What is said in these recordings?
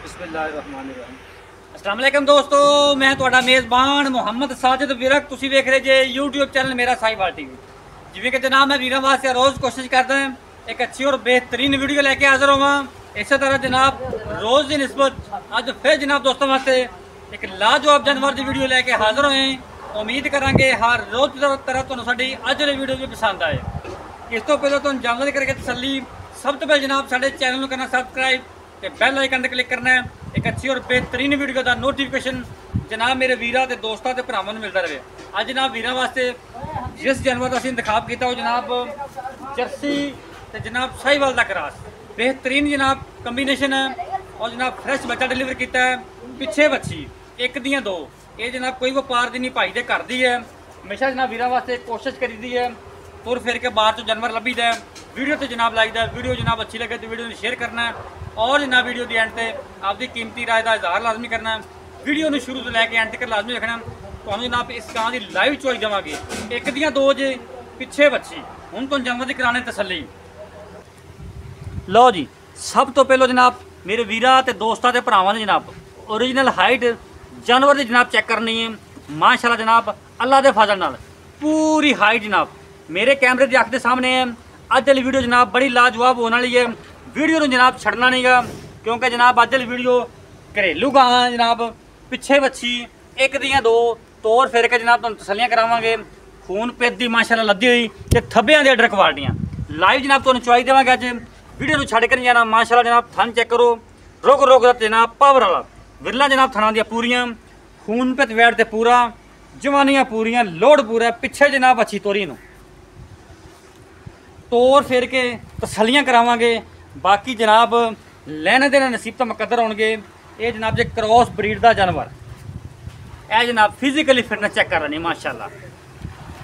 अस्सलाम वालेकुम दोस्तों, मैं ਤੁਹਾਡਾ ਮੇਜ਼ਬਾਨ ਮੁਹੰਮਦ ਸਾजिद ਵਿਰਕ। ਤੁਸੀਂ ਵੇਖ ਰਹੇ ਜੇ YouTube ਚੈਨਲ ਮੇਰਾ ਸਾਈਵਾਲ ਟੀਵੀ। ਜਿਵੇਂ ਕਿ ਜਨਾਬ ਮੈਂ ਵੀਰਾਂ ਵਾਸਤੇ ਰੋਜ਼ ਕੋਸ਼ਿਸ਼ ਕਰਦਾ ਹਾਂ एक अच्छी और बेहतरीन वीडियो लेके हाजिर होगा। इस तरह जनाब रोज़ की निस्बत अज फिर जनाब दोस्तों वास्ते एक लाजवाब जानवर की वीडियो लेके हाजिर होए। उम्मीद करांगे हर रोज़ तरह तुहानू साडी अज वाली वीडियो भी पसंद आए। इस तो पहले तुहानू जानवर करके तसल्ली, सब तो पहले जनाब साडे चैनल को करना सबसक्राइब ते बैल आइकन ते क्लिक करना है। एक अच्छी और बेहतरीन वीडियो का नोटिफिकेशन जनाब मेरे वीरां ते दोस्तां ते भरावां नूं मिलता रहे। अज जनाब वीरां वास्ते जिस जानवर का असीं इंतखाब किया वो जनाब जर्सी ते जनाब साहिवाल का क्रॉस बेहतरीन जनाब कंबीनेशन है। और जनाब फ्रैश बच्चा डिलीवर किया है, पिछे बच्ची एक दियाँ दो। ये जनाब कोई व्यापार की नहीं, भाई दे घर दी है। हमेशा जनाब वीरां वास्ते कोशिश करी दी है तुर फिर के बाहर तो जानवर लभी है। वीडियो तो जनाब लाइक है, वीडियो जनाब अच्छी लगे तो वीडियो शेयर करना है और जनाब वीडियो की एंड से आपकी कीमती राय का इजहार लाजमी करना है। वीडियो में शुरू तो लैके एंड तक लाजमी रखना। तो जनाब इस गां की लाइव चॉइस देवांगे। एक दियाँ दो जे पिछे बच्ची हुण तो जानवर की कराने तसल्ली। लो जी, सब तो पहलो जनाब मेरे वीरां ते दोस्तां ते भरावां ने जनाब ओरिजिनल हाइट जानवर की जनाब चेक करनी है। माशाल्लाह जनाब अल्लाह के फजल नाल पूरी हाइट जनाब मेरे कैमरे की अख के सामने है। अज वाली वीडियो जनाब बड़ी लाजवाब होने वाली है। वीडियो को जनाब छड़ना नहीं गा, क्योंकि जनाब अज वाली वीडियो घरेलू गां जनाब पिछे बच्ची एक दियाँ दो तोड़ फिर के जनाब तुहानू तसल्लियां करावांगे। खून पेट की माशाल्लाह लद्दी हुई ते थब्बियां दी अडर क्वालिटियां लाइव जनाब तुहानू चॉइस देवांगे। अज वीडियो छड़ कर नहीं जाना। माशाल्लाह जनाब थन चेक करो, रोक रोक जनाब पावर वाला विरला जनाब थना दियां पूरियां, खून पेट वैट ते पूरा, जवानियां पूरियां, लोड पूरा। पिछे जनाब अच्छी तोरी नूं तोड़ फिर के तसल्लियां करावांगे। बाकी जनाब लैने देने नसीब तो मुकद्दर होणगे। ये जनाब जे क्रॉस ब्रीड का जानवर है जनाब फिजिकली फिटनेस चेक कर रही माशाल्लाह।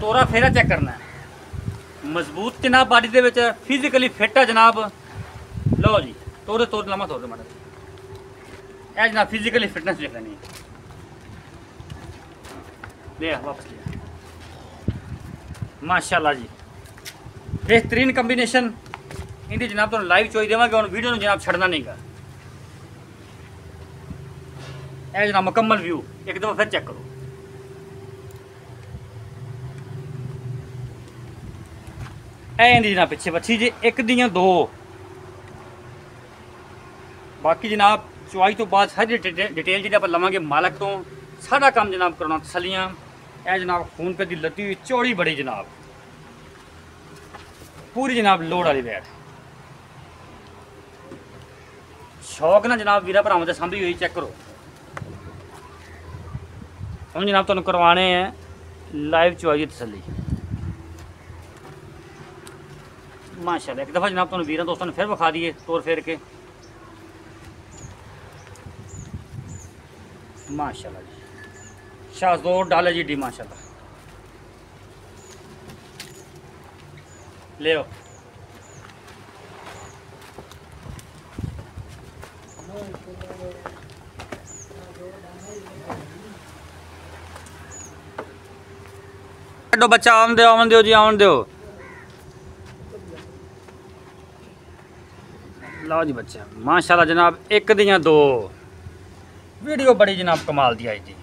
तोरा फेरा चेक करना है, मजबूत जनाब बॉडी दे विच फिजिकली फिट है जनाब। लो जी तोड़े तोड़ लम्मा तोड़ माड़ा है जनाब फिजिकली फिटनेस देख लेनी ले वापस लिया। माशाल्लाह जी बेहतरीन कंबीनेशन इनकी जनाब तो लाइव चॉइस देवांगे और वीडियो जनाब छड़ना नहीं गा। है जनाब मुकम्मल व्यू एक दफा फिर चेक करो। इनकी जनाब पिछे बच्ची जी एक दियाँ दो। बाकी जनाब चुआई तो बाद सारी डिटेल जी आप लवेंगे मालक तो। सारा काम जनाब करना तसलियाँ। यह जनाब खून पे दी लती हुई चौड़ी बड़ी जनाब पूरी जनाब लोड वाली बैठ शौक ना जनाब वीरा भरावां ते सांभी हुई चेक करो। हम जनाब तुहानू करवाने हैं लाइव चुआई तसली। माशाल्लाह एक दफ़ा जनाब तुहानू वीरां दोस्तों ने फिर विखा दिए तोड़ फेर के। माशाल्लाह जी शाहजोर डाले जी डी माशाल्लाह ले आओ। बच्चा आवन दो जी आवन दो। लो जी बच्चा माशाल्लाह जनाब एक दियाँ दो। वीडियो बड़ी जनाब कमाल दी आई जी।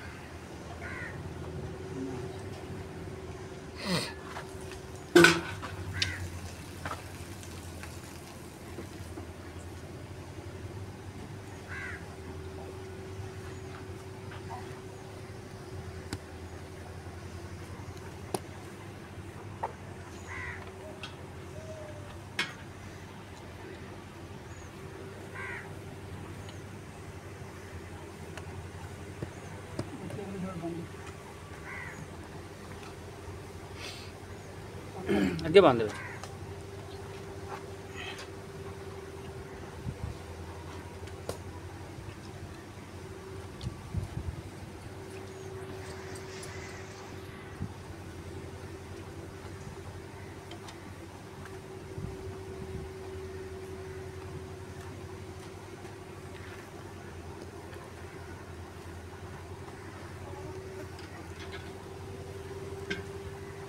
अगे बांध दो।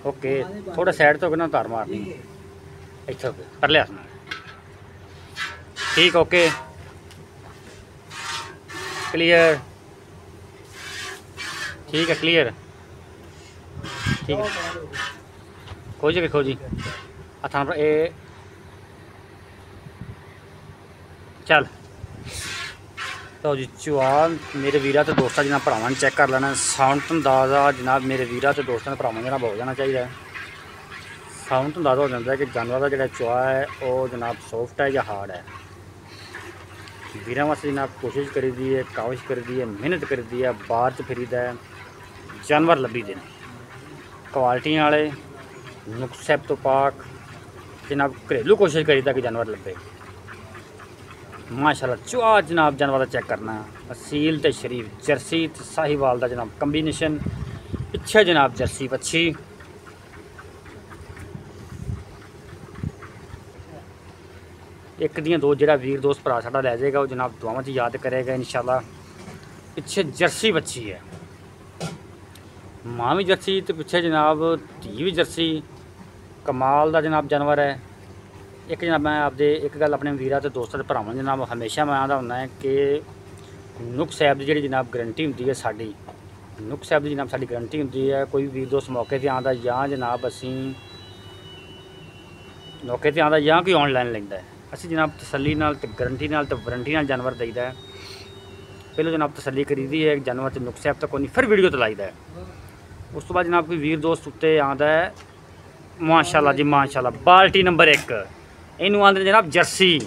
ओके थोड़ा साइड तो ना तार मारनी इतना कर लिया ठीक ओके। क्लियर, ठीक है क्लियर, ठीक है खोजी खोजी हथा पर ए चल तो जी चुआ मेरे वीरा तो दोस्तों जनाब भरावां ने चेक कर लेना साउंड तो अंदाजा जनाब मेरे वीरा तो दोस्तों भरावां जनाब हो जाना चाहिए। साउंड तो अंदाजा हो जाता है कि जानवर का जो चुआ है वो जनाब सॉफ्ट है या हार्ड है। वीर वास्ते जनाब कोशिश करी दी है, काविश करी दी है, मेहनत करी दी है, बाहर च फिरी है जानवर लभी दे क्वालिटी वाले नुक्स सैब तो पाक जनाब घरेलू कोशिश करी कि जानवर लभे। माशाल्लाह चुआ जनाब जानवर का चेक करना असील तो शरीफ जर्सी तो साहिवाल का जनाब कंबीनेशन पिछे जनाब जर्सी पच्छी एक दियाँ दो जो वीर दोस्त भरा साडा लै जाएगा वो जनाब दुआवां च याद करेगा इंशाल्लाह। पिछे जर्सी बच्ची है, माँ भी जर्सी तो पिछे जनाब धी भी जर्सी कमाल का जनाब जानवर है। एक जनाब मैं आपदे एक गल अपने वीर तो दोस्तों के भरावां जनाब हमेशा मैं आता हूँ कि नुक्स सैब की जी जनाब गारंटी होंगी है साड़ी, नुक्स सैब की जनाब साड़ी गारंटी होंगी है। कोई वीर दोस्त मौके पर आता या जनाब असी मौके पर आता या कोई ऑनलाइन लेंदा है असी जनाब तसली नाल ते गारंटी नाल ते वारंटी नाल जानवर दईदा है। पहले जनाब तसली करी दी है जानवर से नुक्स सैब तक कोई फिर वीडियो तो लाईदा है। उस तो बाद जनाब कोई वीर दोस्त उत्ते आता है माशाल्लाह जी माशाल्लाह बाल्टी नंबर 1 इनू आंदे जनाब जर्सी,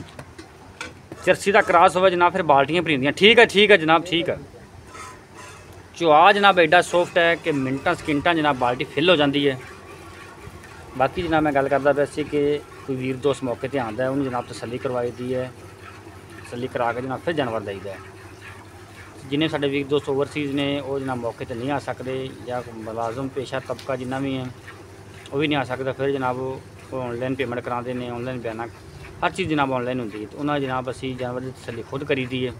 जर्सी का क्रॉस हो जनाब फिर बाल्टियाँ भरींदियाँ। ठीक है जनाब ठीक है। चुआ जनाब एडा सॉफ्ट है कि मिनटा सकिंटा जनाब बाल्टी फिल हो जाती है। बाकी जनाब मैं गल करता वैसे कि कोई वीर दोस्त मौके पर आता है उन्होंने जनाब तसली करवाई दी है, तसली करा के जनाब फिर जानवर दईदा है। जिन्हें साढ़े वीर दोस्त ओवरसीज़ ने वो जनाब मौके पर नहीं आ सकते या मुलाजम पेशा तबका जिन्ना भी है वो भी नहीं आ सकता फिर जनाब वो ऑनलाइन पेमेंट कराते हैं, ऑनलाइन बयाना हर चीज़ जनाब ऑनलाइन होंगी है। तो उन्होंने जनाब असी जानवर की तसली खुद करी दी है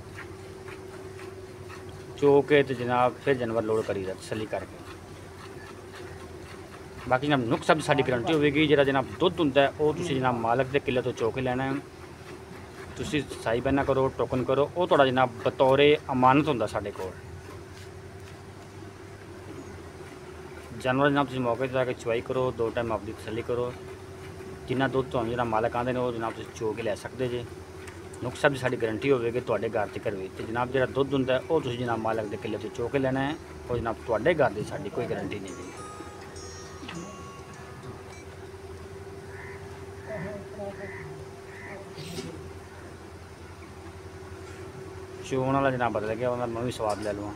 चो के तो जनाब फिर जानवर लोड करी दा तसली करके। बाकी जनाब नुक्स सब साड़ी गारंटी होगी जो जनाब दुध होंगे वो जनाब मालक के किले तो चो के लेना है। तुसी साई बहना करो टोकन करो वो थोड़ा जनाब बतौरे अमानत होंगे साढ़े को जानवर जनाब तुम मौके पर आके चुवाई करो 2 टाइम अपनी तसली करो जिन्ना दुध तो जनाब मालक आते हैं वो जनाब तुम चो के लै सकते जे। नुक्स सब साड़ी गारंटी होगी थोड़े घर तक भी तो जनाब जो दुध होंगे वो जनाब मालक के किले तो चो के लेना है और जनाब थोड़े घर की साड़ी कोई गारंटी नहीं है। चोन वाला जनाब बदल गया मैं भी स्वाद ले लूँ।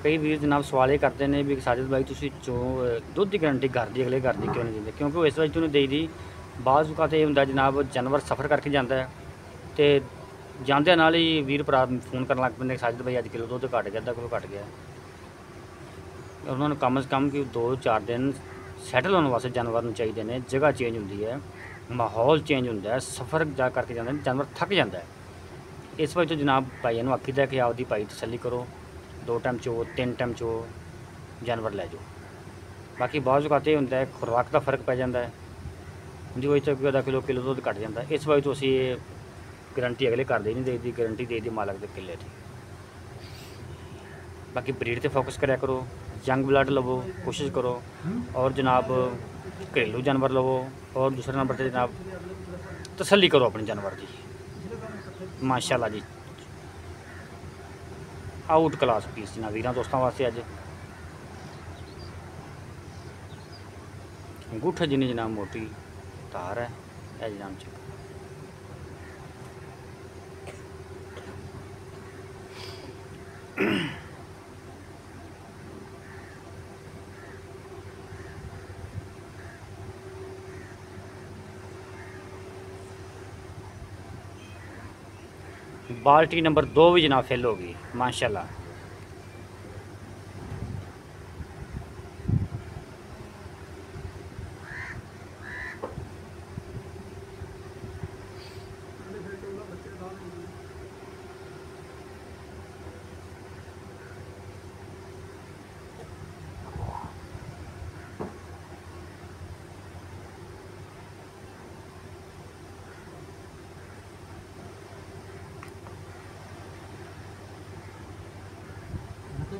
कई वीर जनाब सवाल ये करते हैं भी साजिद भाई तुसी चो दुध की गारंटी घर की अगले घर की क्यों नहीं देंगे क्योंकि वो इस वजह तो दी दी बाज़ का तो होंगे जनाब जानवर सफ़र करके जाता है तो जाते नाल ही वीर भरा फोन करन लग पैंदे साजिद भाई अज किलो दुध घट गया अद्धा किलो घट गया। उन्होंने कम से कम कि 2-4 दिन सैटल होने वास्ते जानवर चाहिए ने जगह चेंज होंगी है माहौल चेंज होंगे है सफ़र जा करके जाते जानवर थक जाता है। इस वजह तो जनाब भाइयों को आखीदा कि आपकी भाई तसली करो 2 टाइम चो 3 टाइम चो जानवर लै जाओ। बाकी बाज़ औकात होंगे खुराक का फर्क पै जाता है उनकी वजह से आधा किलो दुध घट जाता है। इस वजह तो असी गारंटी अगले घर दे नहीं देती गारंटी दे दी मालक के किले की। बाकी ब्रीड पर फोकस कराया करो यंग ब्लड लवो कोशिश करो और जनाब घरेलू जानवर लवो और दूसरे नंबर पर जनाब तसली करो अपने जानवर की। माशाल्लाह जी आउट क्लास पीस जनाब वीर दोस्तों वास्ते अज अंगूठा जिन्नी जनाब मोटी तार है यह जनाब चेक बाल्टी नंबर 2 भी जनाब फिल होगी माशाल्लाह।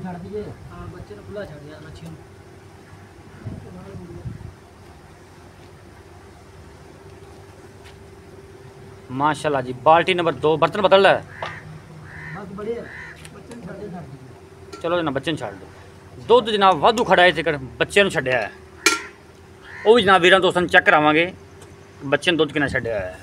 छड़ दिए। हां बच्चे ने खुला छड़ दिया मच्छी। माशाल्लाह जी। बाल्टी नंबर 2 बर्तन बदल रहा है। बस बढ़िया बच्चे ने छड़ दिए। चलो जनाब बच्चे छड़ दो। दुध जनाब वाधू खड़ा है तिकड़ बच्चे ਨੂੰ ਛੱਡਿਆ ਹੈ। ਉਹ ਵੀ ਜਨਾਬ ਵੀਰਾਂ ਦੋਸਤਾਂ ਨੂੰ ਚੈੱਕ ਕਰਾਵਾਂਗੇ ਬੱਚੇ ਨੂੰ ਦੁੱਧ ਕਿੰਨਾ ਛੱਡਿਆ ਹੈ।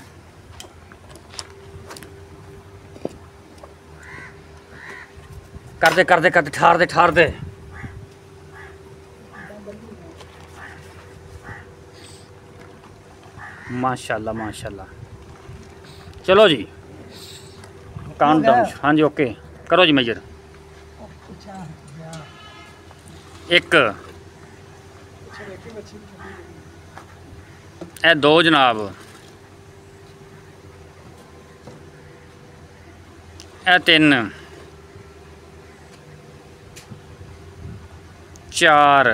ਕਰਦੇ ਕਰਦੇ ਕਰਦੇ ਠਾਰਦੇ माशाल्लाह माशाल्लाह। चलो जी काउंट डाउन। हाँ जी ओके करो जी मेजर। एक ए 2 जनाब ए 3 4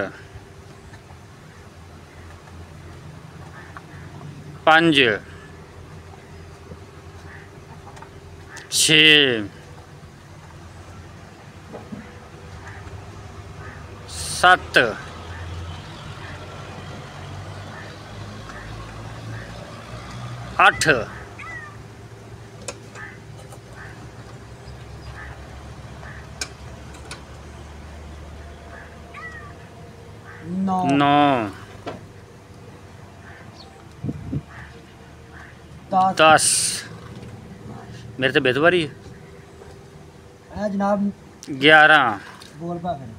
5 6 7 8 9 10 मेरे तो बेतबारी है जनाब 11 बोल पा फिर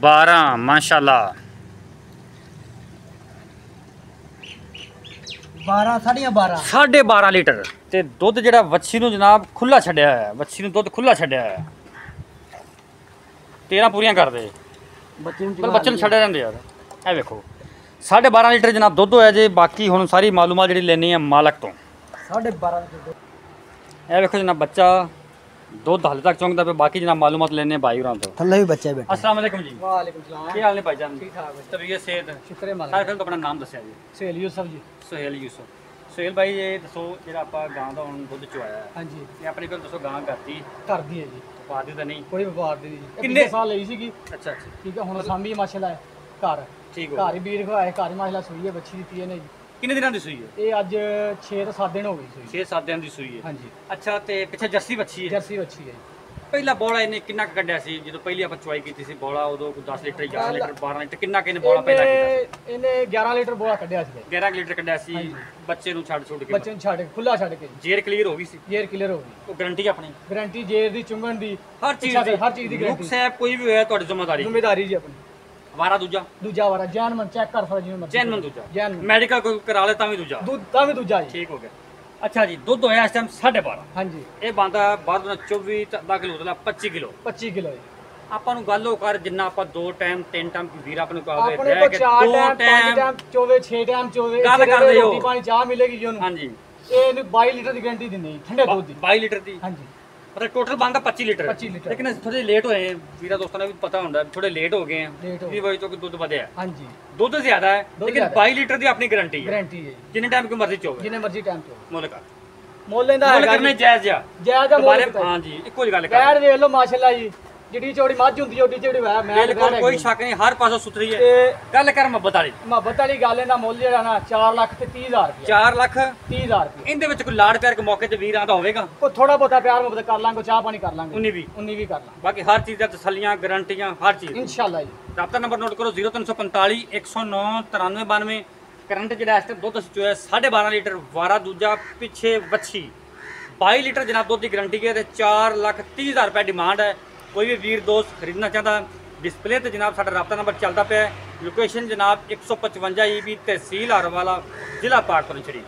12 माशाल्लाह 12 12.5 लीटर ते दुध जेड़ा वच्छी नु जनाब खुला छड्या है। वच्छी नु दुध खुला छड्या है। 13 पूरियां कर दे पर बच्चे छड्डे रहंदे यार। ए देखो 12.5 लीटर जनाब दुध होया जे। बाकी हुण सारी मालूमात जेड़ी लेनी है मालक तो 12.5 लीटर। ए देखो जनाब बच्चा दुध हाले तक चौंकदा पे। बाकी जनाब मालूमात लेने भाई होरां तो। थल्ले भी बच्चा बैठा। अस्सलाम वालेकुम जी। वालेकुम सलाम। की हाल ने भाईजान? ठीक ठाक है। तबीयत सेहत शुक्र है मालिक। सारे फिर तो अपना नाम दस्या जी। सुहेल यूसुफ जी। सुहेल यूसुफ। सुहेल भाई ये दसो जेड़ा आपा गां दा हुण दुध चुआया है हाँ जी ये अपने कोल दसो गां करती कर दी है जी। ਪਾ ਦੀ ਤਾਂ ਨਹੀਂ ਕੋਈ ਵਪਾਰ ਦੀ ਨਹੀਂ। ਕਿੰਨੇ ਕਿੰਨੇ ਸਾਲ ਲਈ ਸੀਗੀ। ਅੱਛਾ ਅੱਛਾ ਠੀਕ ਹੈ ਹੁਣ ਸਾਂਭੀ ਮਾਸ਼ਾਅੱਲਾ ਘਰ ਠੀਕ ਹੋ ਘਰ ਹੀ ਬੀਰ ਖਵਾਏ ਘਰ ਹੀ ਮਾਸ਼ਾਅੱਲਾ ਸੂਈ ਹੈ ਬੱਚੀ ਦਿੱਤੀ ਇਹਨੇ ਜੀ। ਕਿੰਨੇ ਦਿਨਾਂ ਦੀ ਸੂਈ ਹੈ? ਇਹ ਅੱਜ 6 ਤੋਂ 7 ਦਿਨ ਹੋ ਗਈ ਸੂਈ। 6-7 ਦਿਨ ਦੀ ਸੂਈ ਹੈ। ਹਾਂਜੀ ਅੱਛਾ ਤੇ ਪਿੱਛੇ ਜਰਸੀ ਬੱਚੀ ਹੈ। ਜਰਸੀ ਬੱਚੀ ਹੈ ਜੀ। ਪਹਿਲਾ ਬੋਲਾ ਇਹਨੇ ਕਿੰਨਾ ਕੁ ਕੱਢਿਆ ਸੀ ਜਦੋਂ ਪਹਿਲੀ ਆਪਾਂ ਚੁਆਈ ਕੀਤੀ ਸੀ ਬੋਲਾ? ਉਦੋਂ ਕੋਈ 10 ਲੀਟਰ 11 ਲੀਟਰ 12 ਲੀਟਰ ਕਿੰਨਾ ਕਿਨੇ ਬੋਲਾ ਪਹਿਲਾ ਕੀਤਾ ਇਹਨੇ 11 ਲੀਟਰ ਬੋਲਾ ਕੱਢਿਆ ਸੀ। 11 ਲੀਟਰ ਕੱਢਿਆ ਸੀ ਬੱਚੇ ਨੂੰ ਛੱਡ ਕੇ। ਬੱਚੇ ਨੂੰ ਛੱਡ ਕੇ ਖੁੱਲਾ ਛੱਡ ਕੇ ਜੇਰ ਕਲੀਅਰ ਹੋ ਗਈ ਸੀ। ਜੇਰ ਕਲੀਅਰ ਹੋ ਗਈ। ਉਹ ਗਾਰੰਟੀ ਆਪਣੀ ਗਾਰੰਟੀ ਜੇਰ ਦੀ ਚੁੰਗਣ ਦੀ ਹਰ ਚੀਜ਼ ਦੀ ਗਾਰੰਟੀ। ਰੁਕ ਸਾਹਿਬ ਕੋਈ ਵੀ ਹੋਇਆ ਤੁਹਾਡੀ ਜ਼ਿੰਮੇਵਾਰੀ ਜੀ ਆਪਣੀ। ਵਾਰਾ ਦੂਜਾ ਵਾਰਾ ਜੈਨਮਨ ਚੈੱਕ ਕਰ ਸਕਦਾ ਜਿਵੇਂ ਮਰਜ਼ੀ। ਜੈਨਮਨ ਦੂਜਾ ਜੈਨਮਨ ਮੈਡੀਕਲ ਕੋਈ ਕਰਾ ਲੈ ਤਾਂ ਵੀ ਦੂਜਾ ਤਾਂ ਵੀ ਦੂਜਾ ਜੀ। ਠੀਕ ਹੋ ਗਿਆ। ਅੱਛਾ ਜੀ ਦੁੱਧ ਹੋਇਆ ਇਸ ਟਾਈਮ 12.5। ਹਾਂਜੀ ਇਹ ਬੰਦਾ ਬਾਅਦ ਵਿੱਚ 24 ਤੇ ਅੱਧਾ ਕਿਲੋ ਦਾ 25 ਕਿਲੋ 25 ਕਿਲੋ ਜੀ। ਆਪਾਂ ਨੂੰ ਗੱਲ ਉਹ ਕਰ ਜਿੰਨਾ ਆਪਾਂ 2 ਟਾਈਮ 3 ਟਾਈਮ ਵੀਰ ਆਪਣੇ ਨੂੰ ਕਹਾਵੇ ਆਪਣੇ ਕੋਲ 4 ਟਾਈਮ 5 ਟਾਈਮ ਚੋਵੇ 6 ਟਾਈਮ ਚੋਵੇ ਗੱਲ ਕਰਦੇ ਹੋ। ਰੋਟੀ ਪਾਣੀ ਚਾਹ ਮਿਲੇਗੀ ਜੀ ਉਹਨੂੰ। ਹਾਂਜੀ ਇਹਨੂੰ 22 ਲੀਟਰ ਦੀ ਗਾਰੰਟੀ ਦਿੰਦੇ ਜੀ ਠੰਡੇ ਦੁੱਧ ਦੀ। 22 ਲੀਟਰ ਦੀ ਹਾਂਜੀ ਮਤਲਬ ਟੋਟਲ ਬੰਦਾ 25 ਲੀਟਰ 25 ਲੀਟਰ। ਲੇਕਿਨ ਅਸੀਂ ਥੋੜੇ ਲੇਟ ਹੋਏ ਵੀਰਾਂ ਦੋਸਤਾਂ ਨੂੰ ਵੀ ਪਤਾ ਹੁੰਦਾ ਥੋੜੇ ਲੇਟ ਹੋ ਗਏ ਆ ਲੇਟ ਹੋ ਇਹ ਵਜ੍ਹਾ ਤੋਂ ਕਿ ਦੁੱਧ ਵਧਿਆ ਹਾਂਜੀ ਦੁੱਧ ਜ਼ਿਆਦਾ ਹੈ ਦੁੱਧ ਲੇਕਿਨ ਜ਼ਿਆਦਾ 22 ਲੀਟਰ ਦੀ ਆਪਣੀ ਗਾਰੰਟੀ ਹੈ ਗਾਰੰਟੀ ਹੈ ਜੀ। ਜਿੰਨੇ ਟਾਈਮ ਕੋਈ ਮਰਜ਼ੀ ਚੋਵੇ ਜਿੰਨੇ ਮਰਜ਼ੀ ਟਾਈਮ ਚੋਵੇ ਮੁੱਲ ਕਰ ਮੁੱਲ ਲੈਂਦਾ ਮੁੱਲ ਹੈਗਾ ਕਰਨੇ ਜੀ। ਜਾਇਜ਼ ਆ ਜਾਇਜ਼ ਦਾ ਦੁਬਾਰੇ ਮੁੱਲ ਹਾਂਜੀ ਇੱਕੋ ਹੀ ਗੱਲ ਕਰ ਗੈਰ ਵੇਖ ਲਓ ਮਾਸ਼ਾਅੱਲਾ ਜੀ ਜਿਹੜੀ ਚੌੜੀ ਮੱਝ ਹੁੰਦੀ ਹੈ ਓਡੀ ਚੌੜੀ ਹੋਇਆ ਮੈਂ ਬਿਲਕੁਲ ਕੋਈ ਸ਼ੱਕ ਨਹੀਂ ਹਰ ਪਾਸੋਂ ਸੁਥਰੀ ਹੈ। ਤੇ ਗੱਲ ਕਰ ਮੁਹੱਬਤ ਵਾਲੀ ਮੁਹੱਬਤ ਵਾਲੀ ਗੱਲ ਇਹਦਾ ਮੁੱਲ ਜਿਹੜਾ ਨਾ 4 ਲੱਖ ਤੇ 30,000 ਰੁਪਏ 4 ਲੱਖ 30,000 ਰੁਪਏ। ਇਹਦੇ ਵਿੱਚ ਕੋਈ ਲਾੜ ਪਿਆਰ ਕੇ ਮੌਕੇ ਤੇ ਵੀਰ ਆਂਦਾ ਹੋਵੇਗਾ ਕੋਈ ਥੋੜਾ ਬਹੁਤਾ ਪਿਆਰ ਮੁਹੱਬਤ ਕਰ ਲਾਂਗੇ ਚਾਹ ਪਾਣੀ ਕਰ ਲਾਂਗੇ 19 ਵੀ 19 ਵੀ ਕਰ ਲਾਂਗੇ ਬਾਕੀ ਹਰ ਚੀਜ਼ ਦਾ ਤਸੱਲੀਆਂ ਗਾਰੰਟੀਆਂ ਹਰ ਚੀਜ਼ ਇਨਸ਼ਾਅੱਲਾ ਜੀ। ਰਾਬਤਾ ਨੰਬਰ ਨੋਟ ਕਰੋ 0345 109 9392। ਕਰੰਟ ਜਿਹੜਾ ਇਸ ਟਾਈਮ ਦੁੱਧ ਅਸੀਂ ਚੋਇਆ 12.5 ਲੀਟਰ ਵਾਰਾ ਦੂਜਾ ਪਿੱਛੇ ਵੱਛੀ 22 ਲੀਟਰ ਜਨਾਬ ਦੁੱਧ ਦੀ ਗਾਰੰਟੀ ਹੈ ਤੇ 4,30,000 ਰੁਪਏ ਡਿਮਾਂਡ ਹੈ। ਕੋਈ ਵੀ ਵੀਰ ਦੋਸਤ ਖਰੀਦਣਾ ਚਾਹੁੰਦਾ डिस्प्ले ਤੇ ਜਨਾਬ ਸਾਡਾ ਰਾਬਤਾ ਨੰਬਰ ਚੱਲਦਾ ਪਿਆ। ਲੋਕੇਸ਼ਨ ਜਨਾਬ 155 EB ਤਹਿਸੀਲ ਹਰਵਾਲਾ ਜ਼ਿਲ੍ਹਾ ਪਾਕਪੁਰ ਸ਼ਰੀਫ।